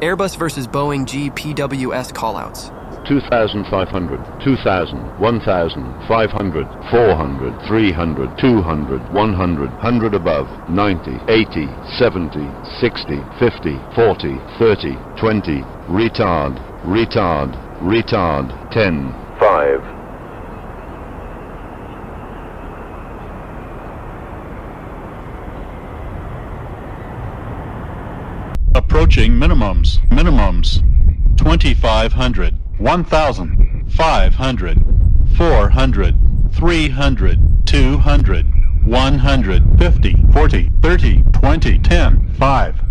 Airbus versus Boeing GPWS callouts. 2,500, 2,000, 1,000, 500, 400, 300, 200, 100, 100 above, 90, 80, 70, 60, 50, 40, 30, 20, retard, retard, retard, 10, 5. Approaching minimums. 2,500, 1,000, 500, 400, 300, 200, 150, 40, 30, 20, 10, 5.